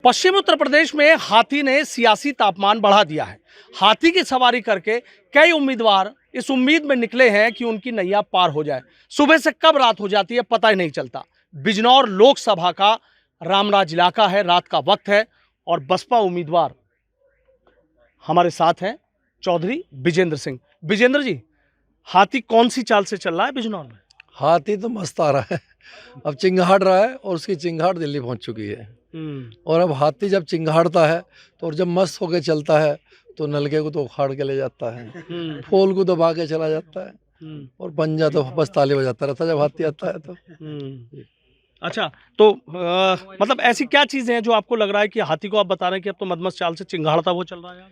पश्चिमी उत्तर प्रदेश में हाथी ने सियासी तापमान बढ़ा दिया है। हाथी की सवारी करके कई उम्मीदवार इस उम्मीद में निकले हैं कि उनकी नैया पार हो जाए। सुबह से कब रात हो जाती है पता ही नहीं चलता। बिजनौर लोकसभा का रामराज इलाका है, रात का वक्त है और बसपा उम्मीदवार हमारे साथ हैं चौधरी विजेंद्र सिंह। विजेंद्र जी, हाथी कौन सी चाल से चल रहा है बिजनौर में? हाथी तो मस्त आ रहा है, अब चिंगाड़ रहा है और उसकी चिंगाड़ दिल्ली पहुंच चुकी है। और अब हाथी जब चिंगाड़ता है तो और जब मस्त होकर चलता है तो नलके को तो उखाड़ के ले जाता है, फूल को दबा के चला जाता है और पंजा तो बस ताली बजाता रहता है जब हाथी आता है तो। अच्छा, तो मतलब ऐसी क्या चीजें हैं जो आपको लग रहा है कि हाथी को आप बता रहे हैं कि अब तो मदमस्त चाल से चिंगाड़ता वो चल रहा है?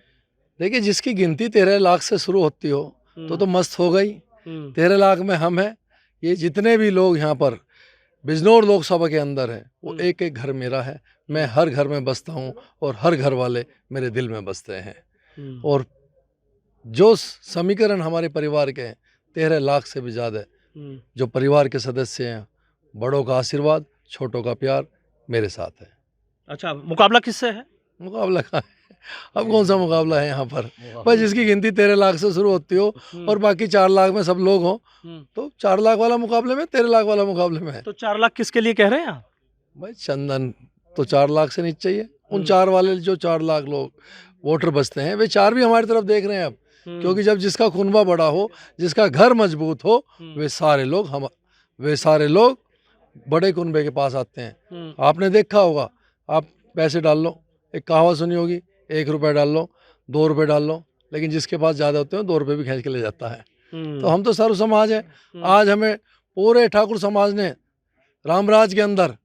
देखिए, जिसकी गिनती 13 लाख से शुरू होती हो तो मस्त हो गई। 13 लाख में हम हैं। ये जितने भी लोग यहाँ पर बिजनौर लोकसभा के अंदर हैं वो एक एक घर मेरा है। मैं हर घर में बसता हूँ और हर घर वाले मेरे दिल में बसते हैं। और जो समीकरण हमारे परिवार के हैं 13 लाख से भी ज़्यादा जो परिवार के सदस्य हैं, बड़ों का आशीर्वाद, छोटों का प्यार मेरे साथ है। अच्छा, मुकाबला किससे है? मुकाबला कहाँ है, अब कौन सा मुकाबला है यहाँ पर? बस जिसकी गिनती 13 लाख से शुरू होती हो और बाकी 4 लाख में सब लोग हों तो 4 लाख वाला मुकाबले में, 13 लाख वाला मुकाबले में है। तो 4 लाख किसके लिए कह रहे हैं आप? भाई चंदन तो 4 लाख से नीचे चाहिए। उन 4 वाले जो 4 लाख लोग वोटर बचते हैं वे 4 भी हमारी तरफ देख रहे हैं अब। क्योंकि जब जिसका कुनबा बड़ा हो, जिसका घर मजबूत हो, वे सारे लोग बड़े कुनबे के पास आते हैं। आपने देखा होगा, आप पैसे डाल लो, एक कहावत सुनी होगी, 1 रुपये डाल लो, 2 रुपये डाल लो, लेकिन जिसके पास ज़्यादा होते हैं 2 रुपये भी खींच के ले जाता है। तो हम तो सर्व समाज हैं। आज हमें पूरे ठाकुर समाज ने रामराज के अंदर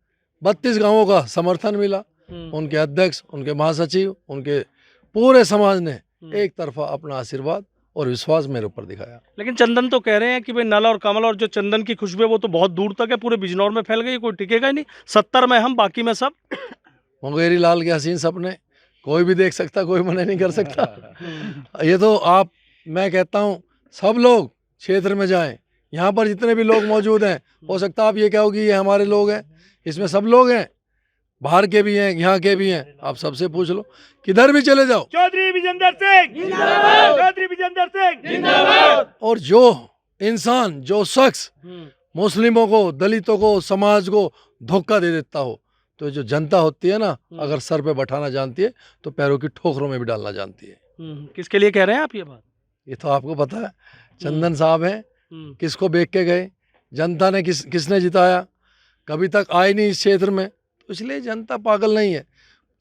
32 गांवों का समर्थन मिला। उनके अध्यक्ष, उनके महासचिव, उनके पूरे समाज ने एक तरफा अपना आशीर्वाद और विश्वास मेरे ऊपर दिखाया। लेकिन चंदन तो कह रहे हैं कि भाई नल और कमल और जो चंदन की खुशबू है वो तो बहुत दूर तक है, पूरे बिजनौर में फैल गई, कोई टिकेगा ही नहीं। 70 में हम, बाकी में सब। मुंगेरी लाल के हसीन सपने कोई भी देख सकता, कोई मना नहीं कर सकता। ये तो मैं कहता हूँ सब लोग क्षेत्र में जाएं। यहाँ पर जितने भी लोग मौजूद हैं, हो सकता है आप ये कहोगे ये हमारे लोग हैं, इसमें सब लोग हैं, बाहर के भी हैं, यहाँ के भी हैं। आप सबसे पूछ लो, किधर भी चले जाओ, चौधरी विजेंद्र सिंह जिंदाबाद, चौधरी विजेंद्र सिंह जिंदाबाद। और जो इंसान, जो शख्स मुस्लिमों को, दलितों को, समाज को धोखा दे देता हो, तो जो जनता होती है ना, अगर सर पे बैठाना जानती है तो पैरों की ठोकरों में भी डालना जानती है। किसके लिए कह रहे हैं आप ये बात? ये तो आपको पता है। चंदन साहब हैं, किसको बेच के गए, जनता ने किसने जिताया, कभी तक आए नहीं इस क्षेत्र में, तो इसलिए जनता पागल नहीं है।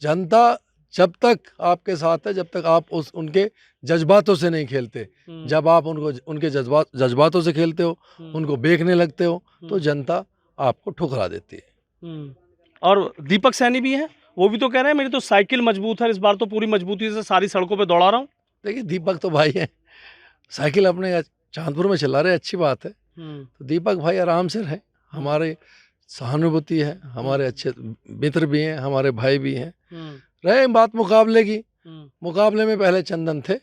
जनता जब तक आपके साथ है, जब तक आप उनके जज्बातों से नहीं खेलते। जब आप उनके जज्बातों से खेलते हो, उनको बेचने लगते हो, तो जनता आपको ठुकरा देती है। और दीपक सैनी भी हैं, वो भी तो कह रहे हैं मेरी तो साइकिल मजबूत है, इस बार तो पूरी मजबूती से सारी सड़कों पे दौड़ा रहा हूँ। देखिए, दीपक तो भाई है, साइकिल अपने चांदपुर में चला रहे, अच्छी बात है। तो दीपक भाई आराम से रहे, हमारे सहानुभूति है, हमारे अच्छे मित्र भी हैं, हमारे भाई भी हैं। रहे बात मुकाबले की, मुकाबले में पहले चंदन थे,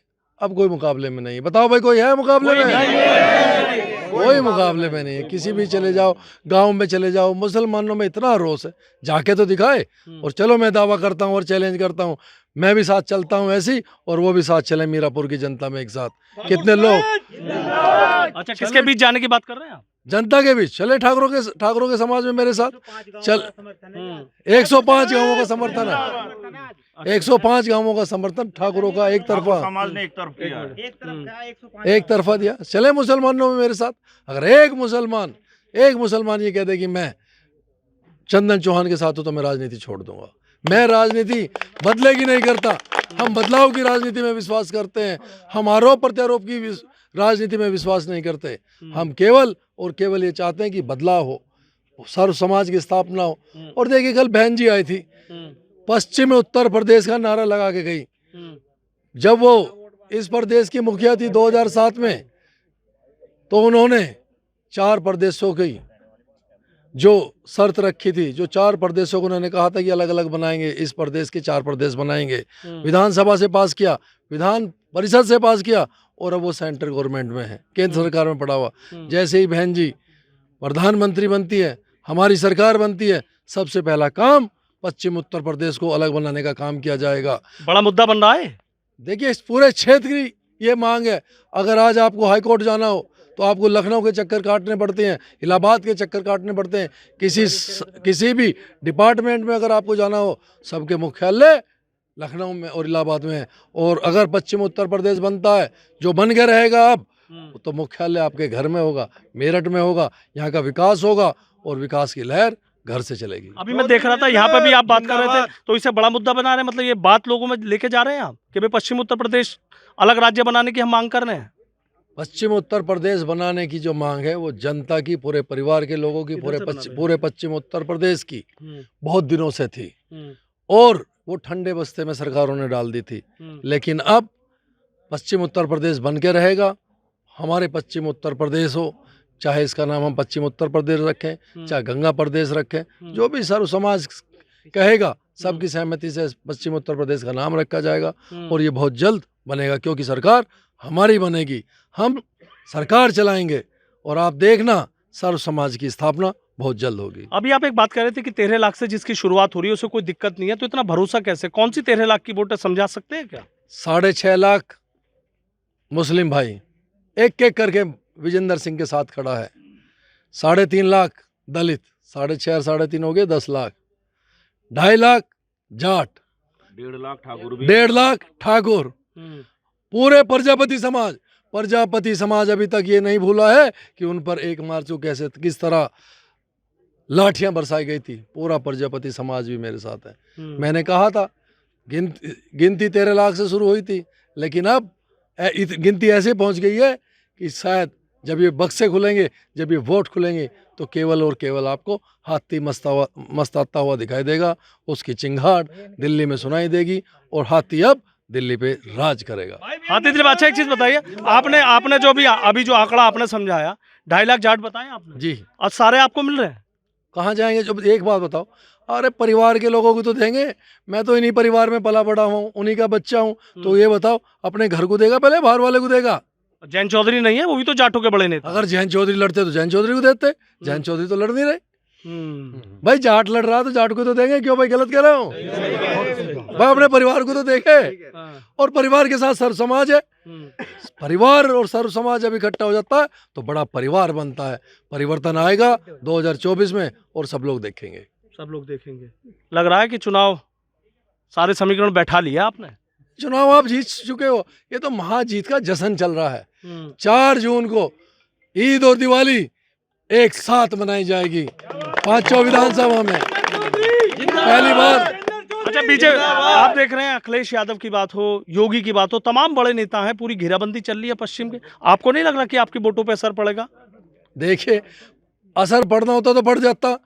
अब कोई मुकाबले में नहीं। बताओ भाई, कोई है मुकाबले में? कोई मुकाबले में नहीं है। किसी भी चले जाओ, गांव में चले जाओ, मुसलमानों में इतना रोष है, जाके तो दिखाए। और चलो, मैं दावा करता हूँ और चैलेंज करता हूँ, मैं भी साथ चलता हूँ ऐसी, और वो भी साथ चले मीरापुर की जनता में एक साथ। कितने लोग, अच्छा, किसके बीच जाने की बात कर रहे हैं आप? जनता के बीच चले, ठाकुरों के समाज में मेरे साथ चल। 105 गांवों का समर्थन है, 105 गांवों का समर्थन ठाकुरों का एक तरफा, समाज ने एक तरफ किया, एक तरफा दिया। चले मुसलमानों में मेरे साथ। अगर एक मुसलमान ये कह दे कि मैं चंदन चौहान के साथ हूं तो मैं राजनीति छोड़ दूंगा। मैं राजनीति बदले की नहीं करता, हम बदलाव की राजनीति में विश्वास करते हैं। हम आरोप प्रत्यारोप की राजनीति में विश्वास नहीं करते। हम केवल और केवल ये चाहते हैं कि बदलाव हो, सर्व समाज की स्थापना हो। और देखिए, कल बहन जी आई थी, पश्चिम उत्तर प्रदेश का नारा लगा के गई। जब वो इस प्रदेश की मुखिया थी 2007 में, तो उन्होंने 4 प्रदेशों की जो शर्त रखी थी, जो 4 प्रदेशों को उन्होंने कहा था कि अलग अलग बनाएंगे, इस प्रदेश के 4 प्रदेश बनाएंगे। विधानसभा से पास किया, विधान परिषद से पास किया, और अब वो सेंट्रल गवर्नमेंट में है, केंद्र सरकार में पड़ा हुआ। जैसे ही बहन जी प्रधानमंत्री बनती है, हमारी सरकार बनती है, सबसे पहला काम पश्चिम उत्तर प्रदेश को अलग बनाने का काम किया जाएगा। बड़ा मुद्दा बन रहा है। देखिए इस पूरे क्षेत्र की ये मांग है। अगर आज आपको हाई कोर्ट जाना हो तो आपको लखनऊ के चक्कर काटने पड़ते हैं, इलाहाबाद के चक्कर काटने पड़ते हैं। किसी भी डिपार्टमेंट में अगर आपको जाना हो, सबके मुख्यालय लखनऊ में और इलाहाबाद में है। और अगर पश्चिम उत्तर प्रदेश बनता है, जो बन के रहेगा अब, तो मुख्यालय आपके घर में होगा, मेरठ में होगा। यहाँ का विकास होगा और विकास की लहर घर से चलेगी। अभी मैं देख रहा था यहाँ पे भी आप बात कर रहे थे, तो इसे बड़ा मुद्दा बना रहे हैं। मतलब ये बात लोगों में लेके जा रहे हैं आप कि भाई पश्चिम उत्तर प्रदेश अलग राज्य बनाने की हम मांग कर रहे हैं। पश्चिम उत्तर प्रदेश बनाने की जो मांग है वो जनता की, पूरे परिवार के लोगों की, पूरे पश्चिम उत्तर प्रदेश की बहुत दिनों से थी और वो ठंडे बस्ते में सरकारों ने डाल दी थी। लेकिन अब पश्चिम उत्तर प्रदेश बन के रहेगा। हमारे पश्चिम उत्तर प्रदेश हो, चाहे इसका नाम हम पश्चिम उत्तर प्रदेश रखें, चाहे गंगा प्रदेश रखें, जो भी सर्व समाज कहेगा सबकी सहमति से पश्चिम उत्तर प्रदेश का नाम रखा जाएगा। और ये बहुत जल्द बनेगा, क्योंकि सरकार हमारी बनेगी, हम सरकार चलाएंगे और आप देखना सर्व समाज की स्थापना बहुत जल्द होगी। अभी आप एक बात कर रहे थे कि 13 लाख से जिसकी शुरुआत हो रही है उसे कोई दिक्कत नहीं है, तो इतना भरोसा कैसे? कौन सी 13 लाख की वोट है, समझा सकते हैं क्या? 6.5 लाख मुस्लिम भाई एक एक करके विजेंद्र सिंह के साथ खड़ा है। 3.5 लाख दलित, 6.5 3.5 हो गए 10 लाख, 2.5 लाख जाट, 1.5 लाख ठाकुर, पूरे प्रजापति समाज अभी तक ये नहीं भूला है कि उन पर 1 मार्च को कैसे किस तरह लाठियां बरसाई गई थी। पूरा प्रजापति समाज भी मेरे साथ है। मैंने कहा था गिनती 13 लाख से शुरू हुई थी, लेकिन अब गिनती ऐसे पहुंच गई है कि शायद जब ये बक्से खुलेंगे, जब ये वोट खुलेंगे, तो केवल और केवल आपको हाथी मस्ताता हुआ दिखाई देगा। उसकी चिंगाट दिल्ली में सुनाई देगी और हाथी अब दिल्ली पे राज करेगा। हाथी दिल, अच्छा एक चीज बताइए, आपने जो भी अभी जो आंकड़ा आपने समझाया 2.5 लाख जाट बताए आपने जी, और सारे आपको मिल रहे हैं? कहाँ जाएंगे? जो एक बात बताओ, अरे परिवार के लोगों को तो देंगे। मैं तो इन्हीं परिवार में पला बड़ा हूँ, उन्हीं का बच्चा हूँ, तो ये बताओ अपने घर को देगा पहले बाहर वाले को देगा? जैन चौधरी नहीं है, वो भी तो जाटों के बड़े नेता। अगर जैन चौधरी लड़ते तो जैन चौधरी को देते। जैन चौधरी तो लड़ नहीं रहे। भाई जाट लड़ रहा तो जाट को तो देंगे। क्यों भाई गलत कह रहा हूँ? भाई अपने परिवार को तो देखे। और परिवार के साथ सर्व समाज है। परिवार और सर्व समाज जब इकट्ठा हो जाता है तो बड़ा परिवार बनता है। परिवर्तन आएगा 2024 में और सब लोग देखेंगे। लग रहा है कि चुनाव सारे समीकरण बैठा लिया आपने। चुनाव आप जीत चुके हो। ये तो महाजीत का जश्न चल रहा है। 4 जून को ईद और दिवाली एक साथ मनाई जाएगी 5 विधानसभा में पहली बार। अच्छा बीजेपी, आप देख रहे हैं अखिलेश यादव की बात हो, योगी की बात हो, तमाम बड़े नेता हैं, पूरी घेराबंदी चल रही है पश्चिम के। आपको नहीं लग रहा कि आपकी वोटों पे असर पड़ेगा? देखिए असर पड़ना होता तो पड़ जाता।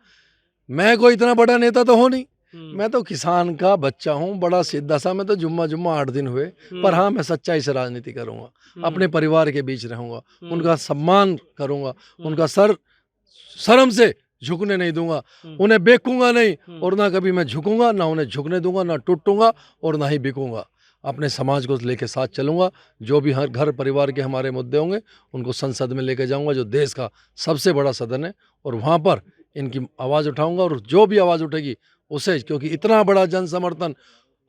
मैं कोई इतना बड़ा नेता तो हो नहीं। मैं तो किसान का बच्चा हूँ, बड़ा सीधा सा। मैं तो जुम्मा 8 दिन हुए, पर हाँ मैं सच्चाई से राजनीति करूँगा। अपने परिवार के बीच रहूँगा, उनका सम्मान करूँगा, उनका शर्म से झुकने नहीं दूंगा, उन्हें बेकूंगा नहीं और ना कभी मैं झुकूंगा, ना उन्हें झुकने दूंगा, ना टूटूंगा और ना ही बिकूंगा। अपने समाज को लेके साथ चलूंगा। जो भी हर घर परिवार के हमारे मुद्दे होंगे उनको संसद में लेके जाऊंगा, जो देश का सबसे बड़ा सदन है, और वहाँ पर इनकी आवाज़ उठाऊंगा। और जो भी आवाज़ उठेगी उसे, क्योंकि इतना बड़ा जन समर्थन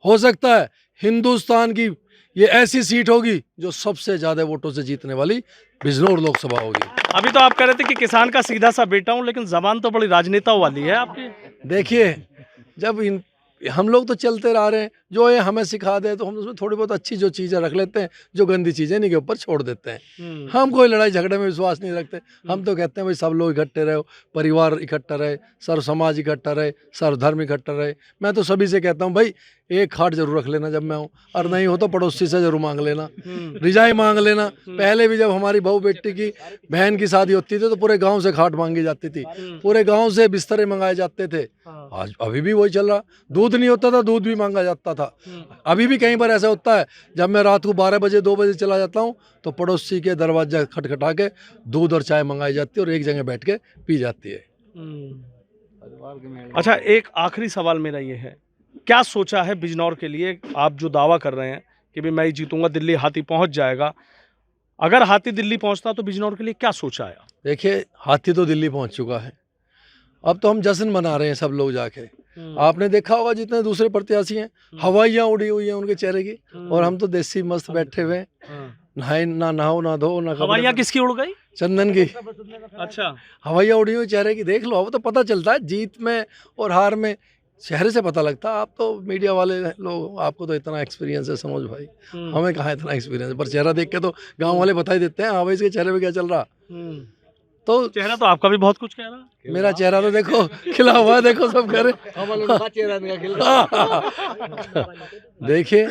हो सकता है, हिंदुस्तान की ये ऐसी सीट होगी जो सबसे ज़्यादा वोटों से जीतने वाली बिजनौर लोकसभा होगी। अभी तो आप कह रहे थे कि किसान का सीधा सा बेटा हूं, लेकिन जबान तो बड़ी राजनेता वाली है आपकी। देखिए जब हम लोग तो चलते रह रहे हैं, जो ये हमें सिखा दे तो हम उसमें थोड़ी बहुत अच्छी जो चीज़ें रख लेते हैं, जो गंदी चीज़ें इनके ऊपर छोड़ देते हैं। हम कोई लड़ाई झगड़े में विश्वास नहीं रखते। हम तो कहते हैं भाई सब लोग इकट्ठे रहो, परिवार इकट्ठा रहे, सर्व समाज इकट्ठा रहे, सर्व धर्म इकट्ठा रहे। मैं तो सभी से कहता हूँ भाई एक खाट जरूर रख लेना जब मैं हूँ, और नहीं हो तो पड़ोसी से जरूर मांग लेना, रिजाई मांग लेना। पहले भी जब हमारी बहू बेटी की बहन की शादी होती थी तो पूरे गांव से खाट मांगी जाती थी, पूरे गांव से बिस्तरे मंगाए जाते थे। आज अभी भी वही चल रहा। दूध नहीं होता था, दूध भी मांगा जाता था। अभी भी कहीं पर ऐसा होता है, जब मैं रात को 12 बजे 2 बजे चला जाता हूँ तो पड़ोसी के दरवाजा खटखटा के दूध और चाय मंगाई जाती है और एक जगह बैठ के पी जाती है। अच्छा एक आखिरी सवाल मेरा ये है, क्या सोचा है बिजनौर के लिए? आप जो दावा कर रहे हैं कि भाई मैं जीतूंगा, दिल्ली हाथी पहुंच जाएगा, अगर हाथी दिल्ली पहुंचता तो बिजनौर के लिए क्या सोचा है? देखिए हाथी तो दिल्ली पहुंच चुका है, अब तो हम जश्न मना रहे हैं सब लोग जाके। आपने देखा होगा जितने दूसरे प्रत्याशी हैं, हवाइयाँ उड़ी हुई हैं उनके चेहरे की, और हम तो देसी मस्त बैठे हुए हैं, नहाए ना नहाओ ना धो ना कपड़े हवाइयाँ किसकी उड़ गई? चंदन की अच्छा, हवाइयाँ उड़ी हुई चेहरे की, देख लो, अब तो पता चलता है जीत में और हार में, चेहरे से पता लगता है। आप तो मीडिया वाले लोग, आपको तो इतना एक्सपीरियंस है समझ भाई, हमें कहाँ इतना एक्सपीरियंस है, पर चेहरा देख के तो गांव वाले बता ही देते हैं, हाँ भाई इसके चेहरे पे क्या चल रहा। तो चेहरा तो आपका भी बहुत कुछ कह रहा है। मेरा चेहरा तो देखो खिला हुआ है, देखो सब कह रहे। देखिए,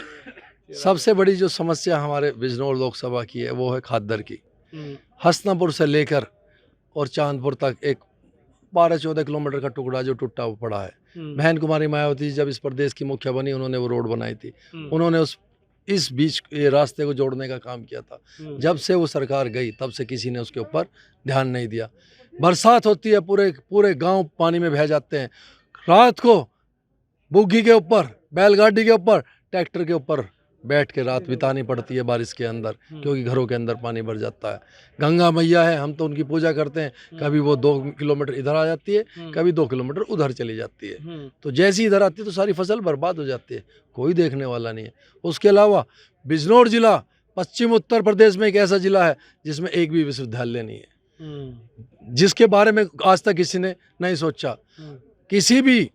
सबसे बड़ी जो समस्या हमारे बिजनौर लोकसभा की है वो है खादर की। हसनापुर से लेकर और चांदपुर तक एक 12-14 किलोमीटर का टुकड़ा जो टूटा हुआ पड़ा है। बहन कुमारी मायावती जब इस प्रदेश की मुखिया बनी, उन्होंने वो रोड बनाई थी, उन्होंने इस बीच ये रास्ते को जोड़ने का काम किया था। जब से वो सरकार गई तब से किसी ने उसके ऊपर ध्यान नहीं दिया। बरसात होती है, पूरे गांव पानी में बह जाते हैं। रात को बुग्गी के ऊपर, बैलगाड़ी के ऊपर, ट्रैक्टर के ऊपर बैठ के रात बितानी पड़ती है बारिश के अंदर, क्योंकि घरों के अंदर पानी भर जाता है। गंगा मैया है, हम तो उनकी पूजा करते हैं, कभी वो 2 किलोमीटर इधर आ जाती है, कभी 2 किलोमीटर उधर चली जाती है। तो जैसी इधर आती है तो सारी फसल बर्बाद हो जाती है, कोई देखने वाला नहीं है। उसके अलावा बिजनौर जिला पश्चिम उत्तर प्रदेश में एक ऐसा जिला है जिसमें एक भी विश्वविद्यालय नहीं है, जिसके बारे में आज तक किसी ने नहीं सोचा। किसी भी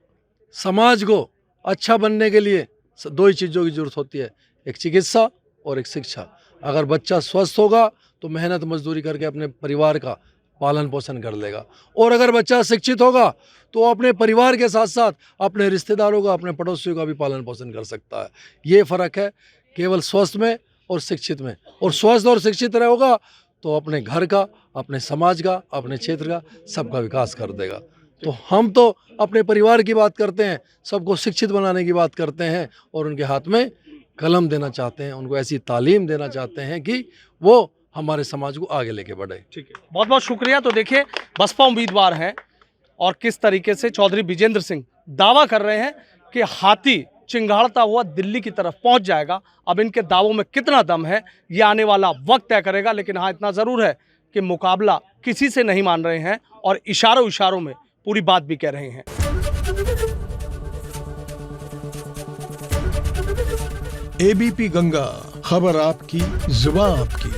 समाज को अच्छा बनने के लिए 2 ही चीज़ों की जरूरत होती है, एक चिकित्सा और एक शिक्षा। अगर बच्चा स्वस्थ होगा तो मेहनत मजदूरी करके अपने परिवार का पालन पोषण कर लेगा, और अगर बच्चा शिक्षित होगा तो अपने परिवार के साथ साथ अपने रिश्तेदारों का, अपने पड़ोसियों का भी पालन पोषण कर सकता है। ये फ़र्क है केवल स्वस्थ में और शिक्षित में। और स्वस्थ और शिक्षित रहेगा तो अपने घर का, अपने समाज का, अपने क्षेत्र का, सबका विकास कर देगा। तो हम तो अपने परिवार की बात करते हैं, सबको शिक्षित बनाने की बात करते हैं, और उनके हाथ में कलम देना चाहते हैं, उनको ऐसी तालीम देना चाहते हैं कि वो हमारे समाज को आगे लेके बढ़े। ठीक है, बहुत बहुत शुक्रिया। तो देखिए, बसपा उम्मीदवार हैं और किस तरीके से चौधरी विजेंद्र सिंह दावा कर रहे हैं कि हाथी चिंगाड़ता हुआ दिल्ली की तरफ पहुंच जाएगा। अब इनके दावों में कितना दम है ये आने वाला वक्त तय करेगा, लेकिन हाँ इतना ज़रूर है कि मुकाबला किसी से नहीं मान रहे हैं और इशारों में पूरी बात भी कह रहे हैं। एबीपी गंगा, खबर आपकी, जुबान आपकी।